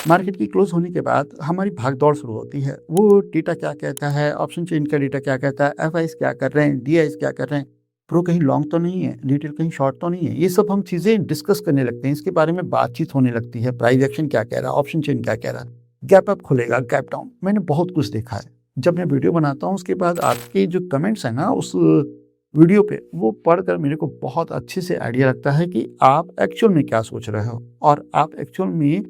Market की close होने के बाद हमारी भाग-दौड़ शुरू होती है। वो डेटा क्या कहता है, ऑप्शन चेन का डेटा क्या कहता है, एफआईज़ क्या कर रहे हैं, डीआईज़ क्या कर रहे हैं, प्रो कहीं लॉन्ग तो नहीं है, रिटेल कहीं शॉर्ट तो नहीं है। ये सब हम चीज़ें डिस्कस करने लगते हैं, इसके बारे में बातचीत होने लगती है। प्राइस एक्शन क्या कह रहा है, ऑप्शन चेन क्या कह रहा है, गैप अप खुलेगा, गैप डाउन। मैंने बहुत कुछ देखा है। जब मैं वीडियो बनाता हूँ उसके बाद आपके जो कमेंट्स हैं ना उस वीडियो पे, वो पढ़कर मेरे को बहुत अच्छे से आइडिया लगता है कि आप एक्चुअल में क्या सोच रहे हो और आप एक्चुअल में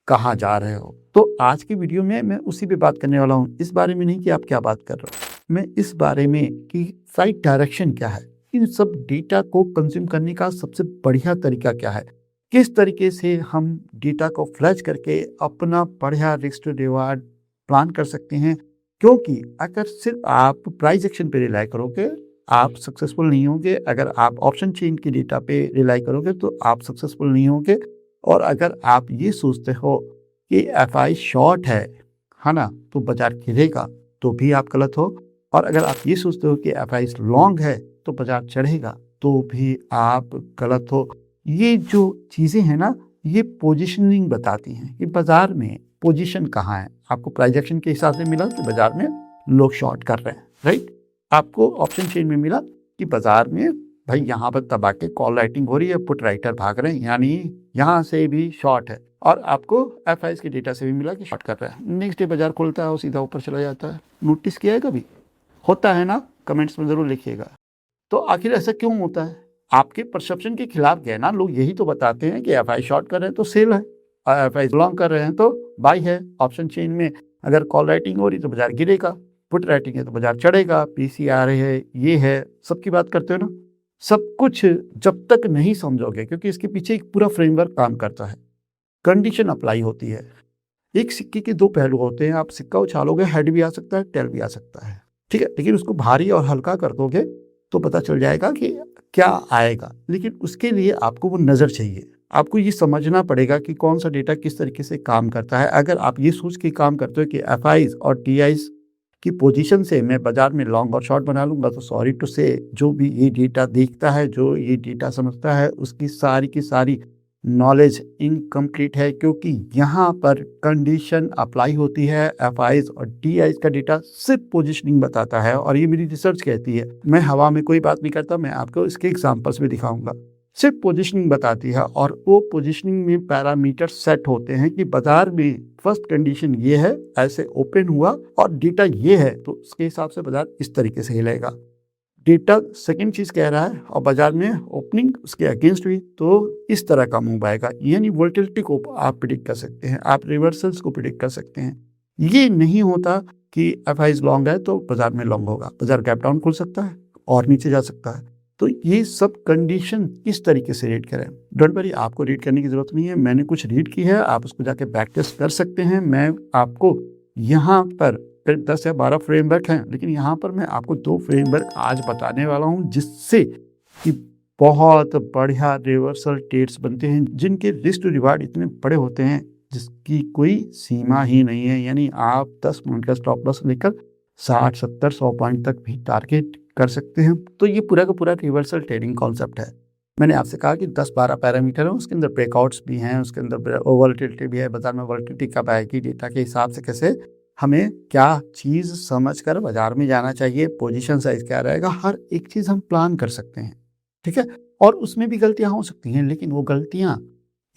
कहाँ जा रहे हो। तो आज की वीडियो में मैं उसी पे बात करने वाला हूँ। इस बारे में नहीं कि आप क्या बात कर रहे हो। मैं इस बारे में कि राइट डायरेक्शन क्या है, इन सब डेटा को कंज्यूम करने का सबसे बढ़िया तरीका क्या है, किस तरीके से हम डेटा को फ्लैश करके अपना बढ़िया रिस्क टू रिवार्ड प्लान कर सकते हैं। क्योंकि अगर सिर्फ आप प्राइस एक्शन पे रिलाई करोगे आप सक्सेसफुल नहीं होंगे। अगर आप ऑप्शन चेन के डेटा पे रिलाई करोगे तो आप सक्सेसफुल नहीं होंगे। और अगर आप ये सोचते हो कि एफआई शॉर्ट है ना, तो बाजार गिरेगा, तो भी आप गलत हो। और अगर आप ये सोचते हो कि एफआई लॉन्ग है तो बाजार चढ़ेगा, तो भी आप गलत हो। ये जो चीज़ें हैं ना, ये पोजीशनिंग बताती हैं कि बाजार में पोजीशन कहाँ है। आपको प्राइस एक्शन के हिसाब से मिला कि बाजार में लोग शॉर्ट कर रहे हैं, राइट। आपको ऑप्शन चेन में मिला कि बाजार में भाई यहाँ पर दबा के कॉल राइटिंग हो रही है, पुट राइटर भाग रहे हैं, यानी यहाँ से भी शॉर्ट है। और आपको एफआईज के डेटा से भी मिला कि शॉर्ट कर रहा है। नेक्स्ट डे बाजार खुलता है और सीधा ऊपर चला जाता है। नोटिस किया है कभी? होता है ना? कमेंट्स में जरूर लिखिएगा। तो आखिर ऐसा क्यों होता है? आपके परसेप्शन के खिलाफ गए ना लोग। यही तो बताते हैं कि एफआई शॉर्ट कर रहे हैं तो सेल है, और एफआई लॉन्ग कर रहे हैं तो बाई है। ऑप्शन चेन में अगर कॉल राइटिंग हो रही तो बाजार गिरेगा, पुट राइटिंग है तो बाजार चढ़ेगा, पीसीआर है, ये है, सबकी बात करते हो ना। सब कुछ जब तक नहीं समझोगे, क्योंकि इसके पीछे एक पूरा फ्रेमवर्क काम करता है, कंडीशन अप्लाई होती है। एक सिक्के के दो पहलू होते हैं। आप सिक्का उछालोगे, हेड भी आ सकता है, टेल भी आ सकता है, ठीक है। लेकिन उसको भारी और हल्का कर दोगे तो पता चल जाएगा कि क्या आएगा। लेकिन उसके लिए आपको वो नज़र चाहिए। आपको ये समझना पड़ेगा कि कौन सा डेटा किस तरीके से काम करता है। अगर आप ये सोच के काम करते हो कि एफआईज और टीआईज की पोजीशन से मैं बाजार में लॉन्ग और शॉर्ट बना लूंगा, तो सॉरी टू से जो भी ये डेटा देखता है, जो ये डेटा समझता है, उसकी सारी की सारी नॉलेज इनकम्प्लीट है। क्योंकि यहाँ पर कंडीशन अप्लाई होती है। एफआईज और डीआईज का डेटा सिर्फ पोजीशनिंग बताता है, और ये मेरी रिसर्च कहती है। मैं हवा में कोई बात नहीं करता, मैं आपको इसके एग्जांपल्स भी दिखाऊंगा। सिर्फ पोजीशनिंग बताती है, और वो पोजीशनिंग में पैरामीटर सेट होते हैं कि बाजार में फर्स्ट कंडीशन ये है, ऐसे ओपन हुआ और डेटा ये है, तो उसके हिसाब से बाजार इस तरीके से हिलेगा। डेटा सेकंड चीज कह रहा है और बाजार में ओपनिंग उसके अगेंस्ट हुई तो इस तरह का मूव आएगा। यानी वोलेटिलिटी को आप प्रिडिक्ट कर सकते हैं, आप रिवर्सल्स को प्रिडिक्ट कर सकते हैं। ये नहीं होता कि एफआईज लॉन्ग है तो बाजार में लॉन्ग होगा। बाजार गैप डाउन खुल सकता है और नीचे जा सकता है। तो ये सब कंडीशन किस तरीके से रीड करें, डोंट वरी, आपको रीड करने की जरूरत नहीं है। मैंने कुछ रीड की है, आप उसको जाके बैक टेस्ट कर सकते हैं। मैं आपको यहाँ पर करीब 10 या 12 फ्रेमवर्क हैं, लेकिन यहाँ पर मैं आपको 2 फ्रेमवर्क आज बताने वाला हूँ, जिससे कि बहुत बढ़िया रिवर्सल ट्रेड्स बनते हैं, जिनके रिस्क टू रिवार्ड इतने बड़े होते हैं जिसकी कोई सीमा ही नहीं है। यानी आप 10 पॉइंट का स्टॉप लॉस लेकर 60, 70, 100 पॉइंट तक भी टारगेट कर सकते हैं। तो ये पूरा का पूरा रिवर्सल ट्रेडिंग कॉन्सेप्ट है। मैंने आपसे कहा कि 10-12 पैरामीटर है, उसके अंदर ब्रेकआउट्स भी हैं, उसके अंदर वोलेटिलिटी भी है, बाजार में वोलेटिलिटी कब आएगी, डेटा के हिसाब से कैसे हमें क्या चीज़ समझकर बाजार में जाना चाहिए, पोजीशन साइज क्या रहेगा, हर एक चीज़ हम प्लान कर सकते हैं, ठीक है। और उसमें भी गलतियां हो सकती हैं, लेकिन वो गलतियां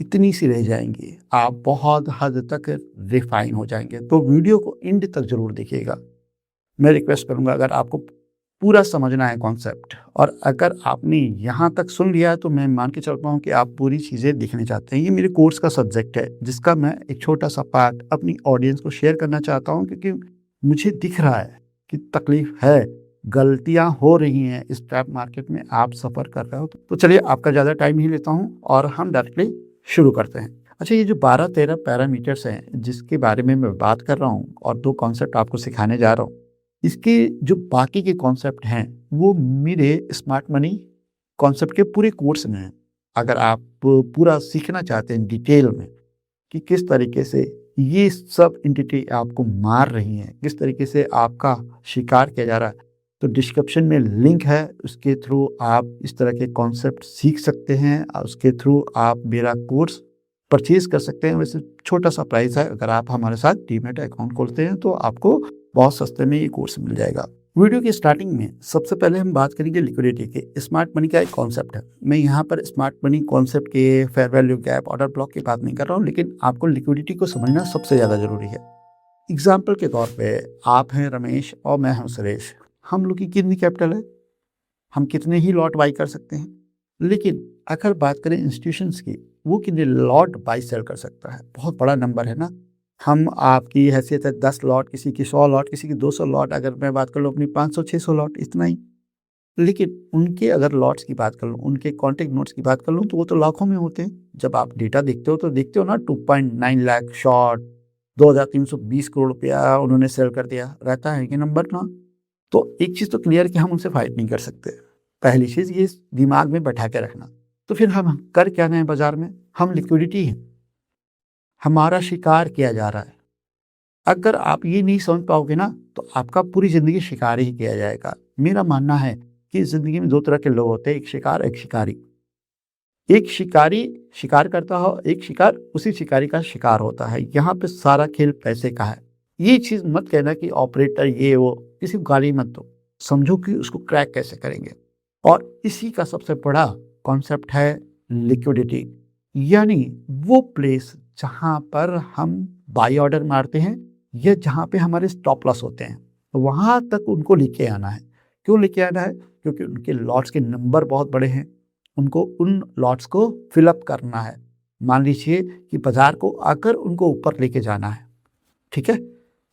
इतनी सी रह जाएंगी, आप बहुत हद तक रिफाइन हो जाएंगे। तो वीडियो को एंड तक जरूर देखिएगा। मैं रिक्वेस्ट करूंगा, अगर आपको पूरा समझना है कॉन्सेप्ट, और अगर आपने यहाँ तक सुन लिया है, तो मैं मान के चलता हूँ कि आप पूरी चीज़ें देखने चाहते हैं। ये मेरे कोर्स का सब्जेक्ट है, जिसका मैं एक छोटा सा पार्ट अपनी ऑडियंस को शेयर करना चाहता हूँ, क्योंकि मुझे दिख रहा है कि तकलीफ है, गलतियाँ हो रही हैं, इस ट्रैप मार्केट में आप सफ़र कर रहे हो। तो चलिए, आपका ज़्यादा टाइम नहीं लेता हूँ और हम डायरेक्टली शुरू करते हैं। अच्छा, ये जो 12-13 पैरामीटर्स हैं जिसके बारे में मैं बात कर रहा हूँ, और 2 कॉन्सेप्ट आपको सिखाने जा रहा हूँ, इसके जो बाकी के कॉन्सेप्ट हैं वो मेरे स्मार्ट मनी कॉन्सेप्ट के पूरे कोर्स में हैं। अगर आप पूरा सीखना चाहते हैं डिटेल में कि किस तरीके से ये सब एंटिटी आपको मार रही हैं, किस तरीके से आपका शिकार किया जा रहा है, तो डिस्क्रिप्शन में लिंक है, उसके थ्रू आप इस तरह के कॉन्सेप्ट सीख सकते हैं। उसके थ्रू आप मेरा कोर्स परचेज कर सकते हैं। वैसे छोटा सा प्राइस है, अगर आप हमारे साथ डीमैट अकाउंट खोलते हैं तो आपको बहुत सस्ते में ये कोर्स मिल जाएगा। वीडियो की स्टार्टिंग में सबसे पहले हम बात करेंगे लिक्विडिटी के। स्मार्ट मनी का एक कॉन्सेप्ट है। मैं यहाँ पर स्मार्ट मनी कॉन्सेप्ट के fair value gap, order block की बात नहीं कर रहा हूँ, लेकिन आपको लिक्विडिटी को समझना सबसे ज़्यादा जरूरी है। एग्जाम्पल के तौर पे आप हैं रमेश और मैं हूं सुरेश। हम लोग की कितनी कैपिटल है, हम कितने ही लॉट बाई कर सकते हैं। लेकिन अगर बात करें इंस्टीट्यूशंस की, वो कितने लॉट बाई सेल कर सकता है, बहुत बड़ा नंबर है ना। हम आपकी हैसियत है 10 लॉट, किसी की 100 लॉट, किसी की 200 लॉट, अगर मैं बात कर लूँ अपनी 500-600 लॉट, इतना ही। लेकिन उनके अगर लॉट्स की बात कर लूँ, उनके कॉन्टेक्ट नोट्स की बात कर लूँ, तो वो तो लाखों में होते हैं। जब आप डेटा देखते हो तो देखते हो ना, 2.9 लाख शॉर्ट, 2320 करोड़ रुपया उन्होंने सेल कर दिया, रहता है कि नंबर ना। तो एक चीज़ तो क्लियर कि हम उनसे फाइट नहीं कर सकते। पहली चीज़ ये दिमाग में बैठा के रखना। तो फिर हम कर क्या रहे हैं बाजार में, हम लिक्विडिटी हैं, हमारा शिकार किया जा रहा है। अगर आप ये नहीं समझ पाओगे ना, तो आपका पूरी जिंदगी शिकार ही किया जाएगा। मेरा मानना है कि जिंदगी में दो तरह के लोग होते हैं, एक शिकार, एक शिकारी। एक शिकारी शिकार करता हो, एक शिकार उसी शिकारी का शिकार होता है। यहाँ पे सारा खेल पैसे का है। ये चीज मत कहना कि ऑपरेटर ये वो, किसी को गाली मत दो, समझो कि उसको क्रैक कैसे करेंगे। और इसी का सबसे बड़ा कॉन्सेप्ट है लिक्विडिटी, यानी वो प्लेस जहाँ पर हम बाई ऑर्डर मारते हैं या जहाँ पे हमारे स्टॉप लॉस होते हैं, वहां तक उनको लेके आना है। क्यों लेके आना है? क्योंकि उनके लॉट्स के नंबर बहुत बड़े हैं, उनको उन लॉट्स को फिलअप करना है। मान लीजिए कि बाजार को अगर उनको ऊपर लेके जाना है, ठीक है,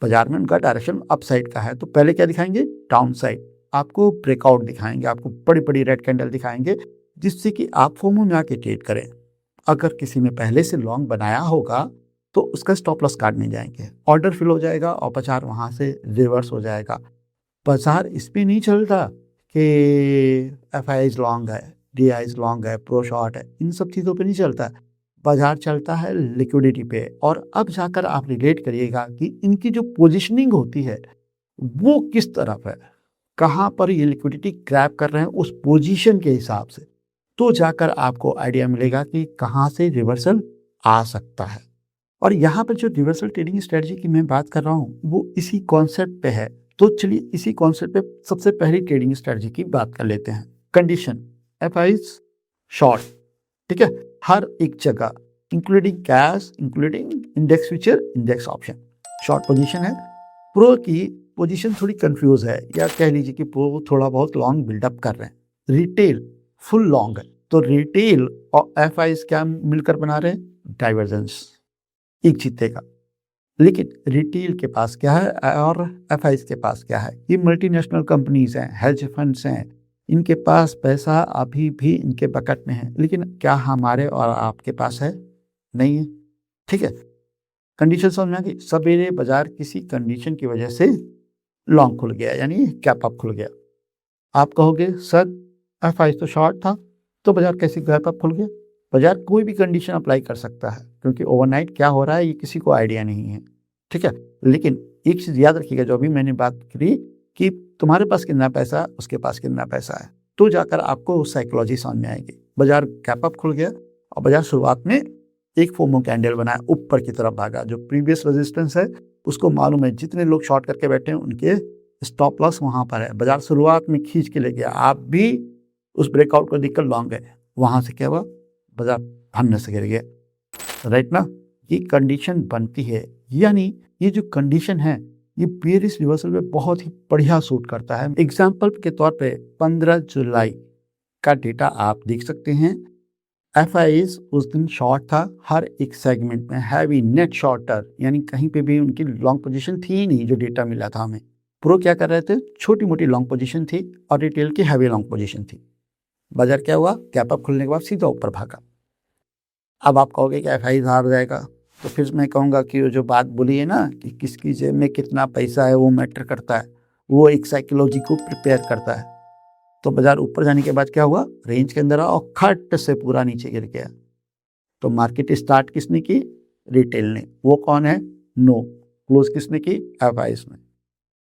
बाजार में उनका डायरेक्शन अप साइड का है, तो पहले क्या दिखाएंगे? Down side. आपको ब्रेकआउट दिखाएंगे, आपको बड़ी बड़ी रेड कैंडल दिखाएंगे, जिससे कि आप फोमो में आके ट्रेड करें। अगर किसी ने पहले से लॉन्ग बनाया होगा तो उसका स्टॉप लॉस काटने जाएंगे, ऑर्डर फिल हो जाएगा और बाजार वहां से रिवर्स हो जाएगा। बाजार इस पे नहीं चलता कि एफ आई लॉन्ग है, डी आई लॉन्ग है, प्रो शॉर्ट है, इन सब चीज़ों पे नहीं चलता। बाजार चलता है लिक्विडिटी पे। और अब जाकर आप रिलेट करिएगा कि इनकी जो पोजिशनिंग होती है वो किस तरफ है, कहाँ पर ये लिक्विडिटी ग्रैब कर रहे हैं, उस पोजीशन के हिसाब से। तो जाकर आपको आइडिया मिलेगा कि कहाँ से रिवर्सल आ सकता है। और यहाँ पर जो रिवर्सल ट्रेडिंग स्ट्रेटजी की मैं बात कर रहा हूँ वो इसी कॉन्सेप्ट पे है। तो चलिए इसी कॉन्सेप्ट पे सबसे पहली ट्रेडिंग स्ट्रेटजी की बात कर लेते हैं। कंडीशन एफ आई शॉर्ट, ठीक है, हर एक जगह, including cash, including index future, index option, short position है। प्रो की पोजीशन थोड़ी कंफ्यूज है, या कह लीजिए कि प्रो थोड़ा बहुत लॉन्ग बिल्डअप कर रहे हैं। रिटेल फुल लॉन्ग है, तो रिटेल और एफ आई क्या मिलकर बना रहे हैं? डाइवर्जेंस, एक जीतेगा। लेकिन रिटेल के पास क्या है और एफ आई के पास क्या है? ये मल्टीनेशनल कंपनीज हैं, हेज फंड्स हैं, इनके पास पैसा अभी भी इनके बकेट में है। लेकिन क्या हमारे और आपके पास है? नहीं है, ठीक है। कंडीशन समझ में आ गई। सवेरे बाजार किसी कंडीशन की वजह से लॉन्ग खुल गया, यानी कैप अप खुल गया। आप कहोगे सर एफ आई तो शॉर्ट था, तो बाजार कैसे कैप अप खुल गया? बाजार कोई भी कंडीशन अप्लाई कर सकता है, क्योंकि ओवरनाइट क्या हो रहा है ये किसी को आइडिया नहीं है, ठीक है। लेकिन एक चीज याद रखिएगा, जो अभी मैंने बात करी कि तुम्हारे पास कितना पैसा, उसके पास कितना पैसा है, तो जाकर आपको साइकोलॉजी समझ में आएगी। बाजार कैप अप खुल गया और बाजार शुरुआत में एक फोमो कैंडल बनाया, ऊपर की तरफ भागा। जो प्रीवियस रेजिस्टेंस है उसको मालूम है, जितने लोग शॉर्ट करके बैठे हैं उनके स्टॉप लॉस वहां पर है। बाजार शुरुआत में खींच के ले गया, आप भी उस ब्रेकआउट को देखकर लॉन्ग गए। वहां से क्या हुआ? बाजार भनने से गिर गया, राइट ना। ये कंडीशन बनती है, यानी ये जो कंडीशन है ये बेयरिश रिवर्सल में बहुत ही बढ़िया सूट करता है। एग्जाम्पल के तौर पे 15 जुलाई का डेटा आप देख सकते हैं। एफ आई उस दिन शॉर्ट था, हर एक सेगमेंट में हैवी नेट शॉर्टर, यानी कहीं पे भी उनकी लॉन्ग पोजीशन थी ही नहीं जो डेटा मिला था हमें। प्रो क्या कर रहे थे? छोटी मोटी लॉन्ग पोजीशन थी और रिटेल की हैवी लॉन्ग पोजीशन थी। बाजार क्या हुआ? कैप अप खुलने के बाद सीधा ऊपर भागा। अब आप कहोगे कि एफ आई हार जाएगा, तो फिर मैं कहूँगा कि वो जो बात बोली है ना कि किसकी जेब में कितना पैसा है वो मैटर करता है, वो एक साइकोलॉजी को प्रिपेयर करता है। तो बाजार ऊपर जाने के बाद क्या हुआ? रेंज के अंदर और खट से पूरा नीचे गिर गया। तो मार्केट स्टार्ट किसने की? रिटेल ने। वो कौन है? नो। क्लोज किसने की? एफ आई ने।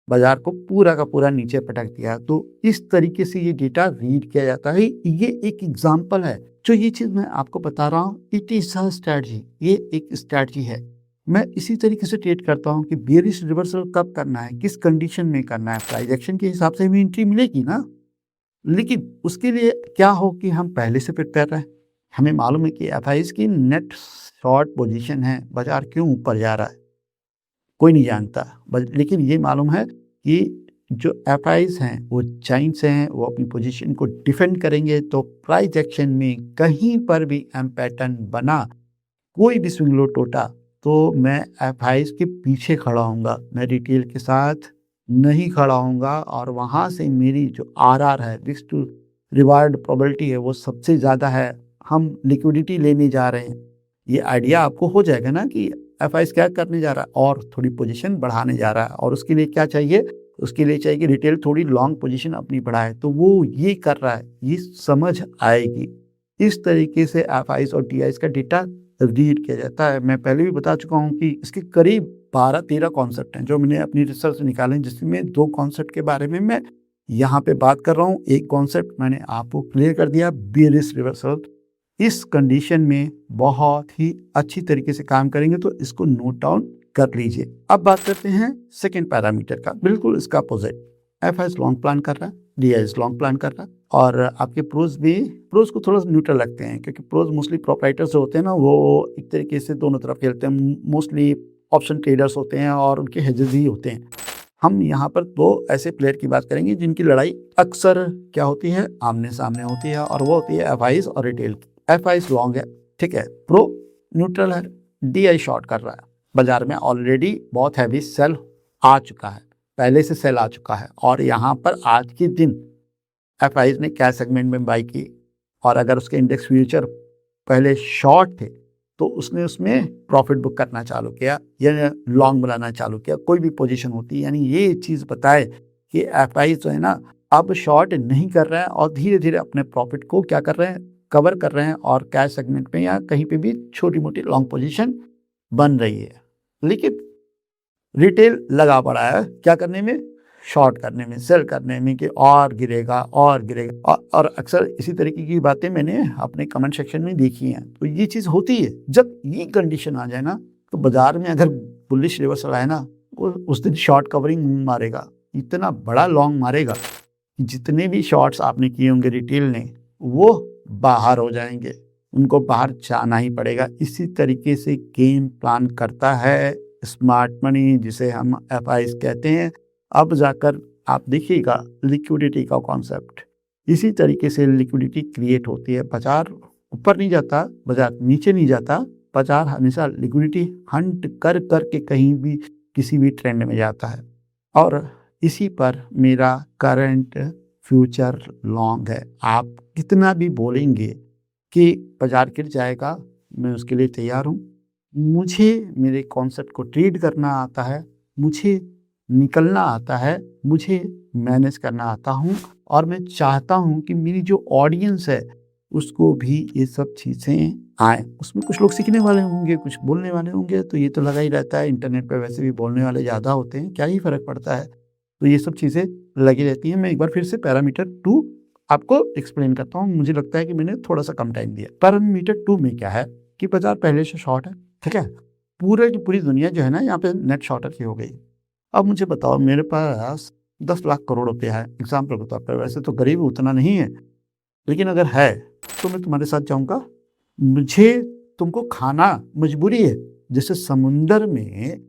बाजार को पूरा का पूरा नीचे पटक दिया। तो इस तरीके से ये डेटा रीड किया जाता है। ये एक एग्जाम्पल है। जो ये चीज़ मैं आपको बता रहा हूँ, इट इज अ स्ट्रैटेजी, ये एक स्ट्रैटेजी है। मैं इसी तरीके से ट्रेड करता हूँ कि बेयरिश रिवर्सल कब करना है, किस कंडीशन में करना है। प्राइस एक्शन के हिसाब से भी एंट्री मिलेगी ना, लेकिन उसके लिए क्या हो कि हम पहले से प्रिपेयर रहें। हमें मालूम है कि एफआईज की नेट शॉर्ट पोजीशन है, बाजार क्यों ऊपर जा रहा है कोई नहीं जानता, लेकिन ये मालूम है कि जो एफआईज हैं वो चाइन्स हैं, वो अपनी पोजीशन को डिफेंड करेंगे। तो प्राइस एक्शन में कहीं पर भी एम पैटर्न बना, कोई भी स्विंग लो टूटा, तो मैं एफआईज के पीछे खड़ा होऊंगा, मैं रिटेल के साथ नहीं खड़ा होऊंगा। और वहाँ से मेरी जो आरआर है, रिस्क टू रिवार्ड प्रोबेबिलिटी है, वो सबसे ज़्यादा है। हम लिक्विडिटी लेने जा रहे हैं, ये आइडिया आपको हो जाएगा ना कि एफआईज क्या करने जा रहा है, और थोड़ी पोजीशन बढ़ाने जा रहा है। और उसके लिए क्या चाहिए, उसके लिए चाहिए कि रिटेल थोड़ी लॉन्ग पोजीशन अपनी बढ़ाए। तो वो ये कर रहा है, ये समझ आएगी। इस तरीके से एफआईज और टीआईज का डेटा रीड किया जाता है। मैं पहले भी बता चुका हूँ कि इसके करीब 12-13 कॉन्सेप्ट हैं जो मैंने अपनी रिसर्च से निकाले, जिसमें 2 कॉन्सेप्ट के बारे में मैं यहाँ पे बात कर रहा हूँ। एक कॉन्सेप्ट मैंने आपको क्लियर कर दिया, बेयरिश रिवर्सल। इस कंडीशन में बहुत ही अच्छी तरीके से काम करेंगे, तो इसको नोट डाउन कर लीजिए। अब बात करते हैं सेकेंड पैरामीटर का, बिल्कुल इसका अपोजिट। एफआईज लॉन्ग प्लान कर रहा है, डीआईज लॉन्ग प्लान कर रहा है, और आपके प्रोज भी, प्रोज को थोड़ा सा न्यूट्रल रखते हैं, क्योंकि प्रोज मोस्टली प्रोप्राइटर्स होते हैं ना, वो एक तरीके से दोनों तरफ खेलते हैं। मोस्टली ऑप्शन ट्रेडर्स होते हैं और उनके हेजेस ही होते हैं। हम यहाँ पर 2 ऐसे प्लेयर की बात करेंगे जिनकी लड़ाई अक्सर क्या होती है, आमने सामने होती है, और वो होती है एफआईज और रिटेल की। एफआईज लॉन्ग है, ठीक है, प्रो न्यूट्रल है, डीआई शॉर्ट कर रहा है। बाजार में ऑलरेडी बहुत हैवी सेल आ चुका है, पहले से सेल आ चुका है, और यहाँ पर आज के दिन एफआईज ने कैश सेगमेंट में बाई की, और अगर उसके इंडेक्स फ्यूचर पहले शॉर्ट थे तो उसने उसमें प्रॉफिट बुक करना चालू किया या लॉन्ग बनाना चालू किया, कोई भी पोजीशन होती है। यानी ये चीज़ बताए कि एफआईज जो है ना, अब शॉर्ट नहीं कर रहे हैं और धीरे धीरे अपने प्रॉफिट को क्या कर रहे हैं, कवर कर रहे हैं, और कैश सेगमेंट में या कहीं पे भी छोटी मोटी लॉन्ग पोजीशन बन रही है। लेकिन रिटेल लगा पड़ा है क्या करने में, शॉर्ट करने में, सेल करने में, कि और गिरेगा और गिरेगा। और अक्सर इसी तरीके की बातें मैंने अपने कमेंट सेक्शन में देखी हैं। तो ये चीज़ होती है, जब ये कंडीशन आ जाए ना, तो बाजार में अगर बुलिश रिवर्सल आए ना, वो उस दिन शॉर्ट कवरिंग मारेगा, इतना बड़ा लॉन्ग मारेगा कि जितने भी शॉर्ट्स आपने किए होंगे रिटेल ने, वो बाहर हो जाएंगे, उनको बाहर जाना ही पड़ेगा। इसी तरीके से गेम प्लान करता है स्मार्ट मनी, जिसे हम एफआईज कहते हैं। अब जाकर आप देखिएगा लिक्विडिटी का कॉन्सेप्ट, इसी तरीके से लिक्विडिटी क्रिएट होती है। बाजार ऊपर नहीं जाता, बाजार नीचे नहीं जाता, बाजार हमेशा लिक्विडिटी हंट कर करके कहीं भी किसी भी ट्रेंड में जाता है। और इसी पर मेरा करंट फ्यूचर लॉन्ग है। आप कितना भी बोलेंगे कि बाजार गिर जाएगा, मैं उसके लिए तैयार हूँ। मुझे मेरे कॉन्सेप्ट को ट्रेड करना आता है, मुझे निकलना आता है, मुझे मैनेज करना आता हूँ, और मैं चाहता हूँ कि मेरी जो ऑडियंस है उसको भी ये सब चीज़ें आए। उसमें कुछ लोग सीखने वाले होंगे, कुछ बोलने वाले होंगे, तो ये तो लगा ही रहता है। इंटरनेट पे वैसे भी बोलने वाले ज़्यादा होते हैं, क्या ही फ़र्क पड़ता है। तो ये सब चीज़ें लगी रहती हैं। मैं एक बार फिर से पैरामीटर 2 आपको एक्सप्लेन करता हूँ। मुझे लगता है कि मैंने थोड़ा सा कम टाइम दिया। पैरामीटर 2 में क्या है कि बाजार पहले से शॉर्ट है, ठीक है, पूरे की पूरी दुनिया जो है ना यहाँ पे नेट शॉर्टर की हो गई। अब मुझे बताओ, मेरे पास 10 लाख करोड़ रुपया है एग्जाम्पल के तौर पर, वैसे तो गरीब उतना नहीं है, लेकिन अगर है तो मैं तुम्हारे साथ जाऊंगा। मुझे तुमको खाना मजबूरी है। जैसे समुंदर में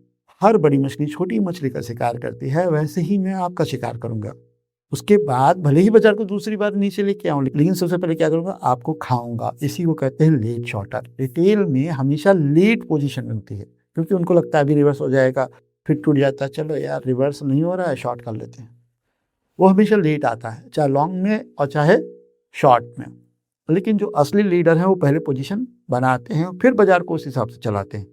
हर बड़ी मछली छोटी मछली का शिकार करती है, वैसे ही मैं आपका शिकार करूंगा। उसके बाद भले ही बाजार को दूसरी बार नीचे लेके आऊं, लेकिन सबसे पहले क्या करूंगा, आपको खाऊंगा। इसी को कहते हैं लेट शॉर्टर। रिटेल में हमेशा लेट पोजीशन मिलती है, क्योंकि उनको लगता है अभी रिवर्स हो जाएगा, फिर टूट जाता है, चलो यार रिवर्स नहीं हो रहा है, शॉर्ट कर लेते हैं। वो हमेशा लेट आता है, चाहे लॉन्ग में और चाहे शॉर्ट में। लेकिन जो असली लीडर हैं वो पहले पोजीशन बनाते हैं, फिर बाजार को उस हिसाब से चलाते हैं।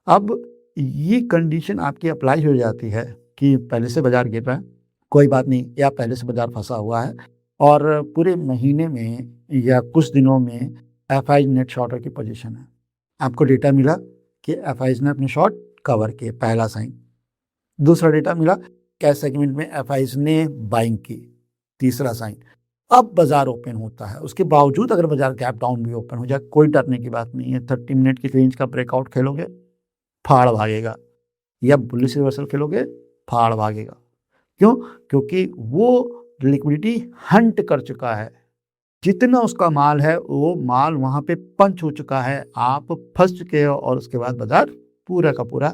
अब ये कंडीशन आपकी अप्लाई हो जाती है कि पहले से बाजार गिर रहा है, कोई बात नहीं, या पहले से बाजार फंसा हुआ है, और पूरे महीने में या कुछ दिनों में एफआईज नेट शॉर्टर की पोजीशन है। आपको डेटा मिला कि एफआईज ने अपने शॉर्ट कवर किए, पहला साइन। दूसरा डेटा मिला कैश सेगमेंट में एफआईज ने बाइंग की। तीसरा साइन, अब बाजार ओपन होता है, उसके बावजूद अगर बाजार गैप डाउन भी ओपन हो जाए कोई डरने की बात नहीं है। 30 मिनट की रेंज का ब्रेकआउट खेलोगे, फाड़ भागेगा, या बुलिश रिवर्सल खेलोगे, फाड़ भागेगा। क्यों? क्योंकि वो लिक्विडिटी हंट कर चुका है, जितना उसका माल है वो माल वहां पे पंच हो चुका है, आप फंस चुके हो और उसके बाद बाजार पूरा का पूरा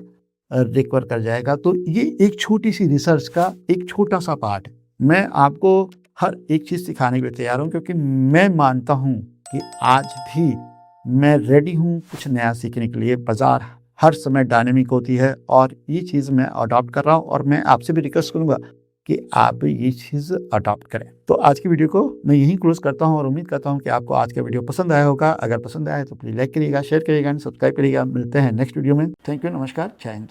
रिकवर कर जाएगा। तो ये एक छोटी सी रिसर्च का एक छोटा सा पार्ट है। मैं आपको हर एक चीज़ सिखाने के लिए तैयार हूँ, क्योंकि मैं मानता हूँ कि आज भी मैं रेडी हूँ कुछ नया सीखने के लिए। बाजार हर समय डायनेमिक होती है और ये चीज़ मैं अडॉप्ट कर रहा हूँ, और मैं आपसे भी रिक्वेस्ट करूँगा कि आप ये चीज़ अडॉप्ट करें। तो आज की वीडियो को मैं यहीं क्लोज करता हूँ और उम्मीद करता हूँ कि आपको आज का वीडियो पसंद आया होगा। अगर पसंद आया तो प्लीज़ लाइक करिएगा, शेयर करिएगा, सब्सक्राइब करिएगा। मिलते हैं नेक्स्ट वीडियो में। थैंक यू, नमस्कार, जय हिंद।